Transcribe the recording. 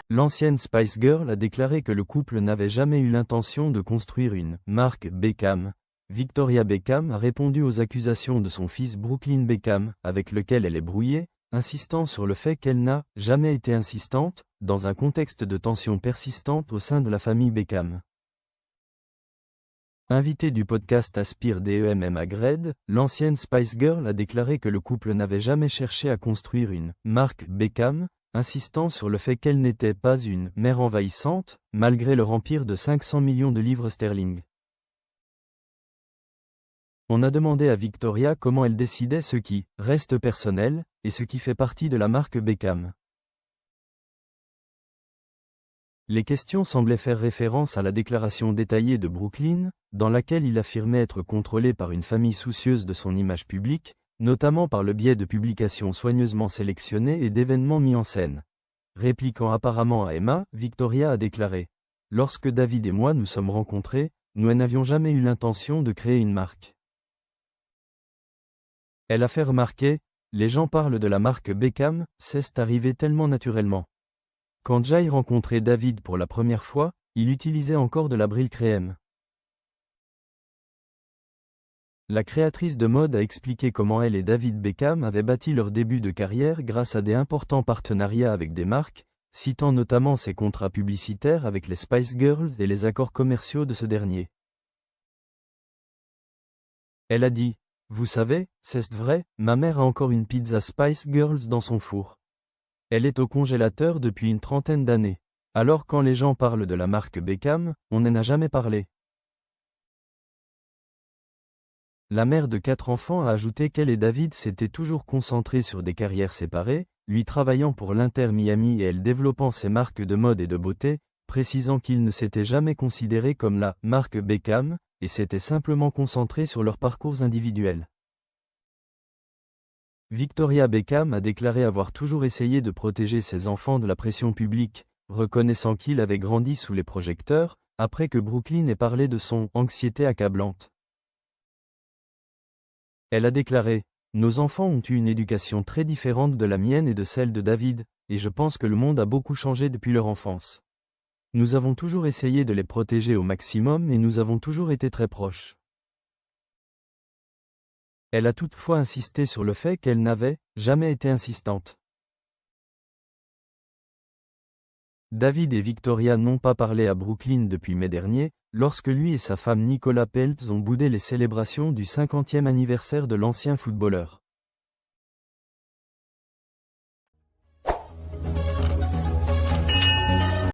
L'ancienne Spice Girl a déclaré que le couple n'avait jamais eu l'intention de construire une marque Beckham. Victoria Beckham a répondu aux accusations de son fils Brooklyn Beckham, avec lequel elle est brouillée, insistant sur le fait qu'elle n'a jamais été insistante, dans un contexte de tension persistante au sein de la famille Beckham. Invitée du podcast Aspire DEMM à Gred, l'ancienne Spice Girl a déclaré que le couple n'avait jamais cherché à construire une marque Beckham, insistant sur le fait qu'elle n'était pas une mère envahissante, malgré leur empire de 500 millions de livres sterling. On a demandé à Victoria comment elle décidait ce qui reste personnel, et ce qui fait partie de la marque Beckham. Les questions semblaient faire référence à la déclaration détaillée de Brooklyn, dans laquelle il affirmait être contrôlé par une famille soucieuse de son image publique, notamment par le biais de publications soigneusement sélectionnées et d'événements mis en scène. Répliquant apparemment à Emma, Victoria a déclaré « Lorsque David et moi nous sommes rencontrés, nous n'avions jamais eu l'intention de créer une marque. » Elle a fait remarquer « Les gens parlent de la marque Beckham, c'est arrivé tellement naturellement. » Quand Jay rencontrait David pour la première fois, il utilisait encore de la Brylcreem. La créatrice de mode a expliqué comment elle et David Beckham avaient bâti leur début de carrière grâce à des importants partenariats avec des marques, citant notamment ses contrats publicitaires avec les Spice Girls et les accords commerciaux de ce dernier. Elle a dit « Vous savez, c'est vrai, ma mère a encore une pizza Spice Girls dans son four. Elle est au congélateur depuis une trentaine d'années. Alors quand les gens parlent de la marque Beckham, on n'en a jamais parlé. » La mère de 4 enfants a ajouté qu'elle et David s'étaient toujours concentrés sur des carrières séparées, lui travaillant pour l'Inter Miami et elle développant ses marques de mode et de beauté, précisant qu'ils ne s'étaient jamais considérés comme la marque Beckham, et s'étaient simplement concentrés sur leurs parcours individuels. Victoria Beckham a déclaré avoir toujours essayé de protéger ses enfants de la pression publique, reconnaissant qu'il avait grandi sous les projecteurs, après que Brooklyn ait parlé de son « anxiété accablante ». Elle a déclaré « Nos enfants ont eu une éducation très différente de la mienne et de celle de David, et je pense que le monde a beaucoup changé depuis leur enfance. Nous avons toujours essayé de les protéger au maximum et nous avons toujours été très proches. » Elle a toutefois insisté sur le fait qu'elle n'avait jamais été insistante. David et Victoria n'ont pas parlé à Brooklyn depuis mai dernier, lorsque lui et sa femme Nicola Peltz ont boudé les célébrations du 50e anniversaire de l'ancien footballeur.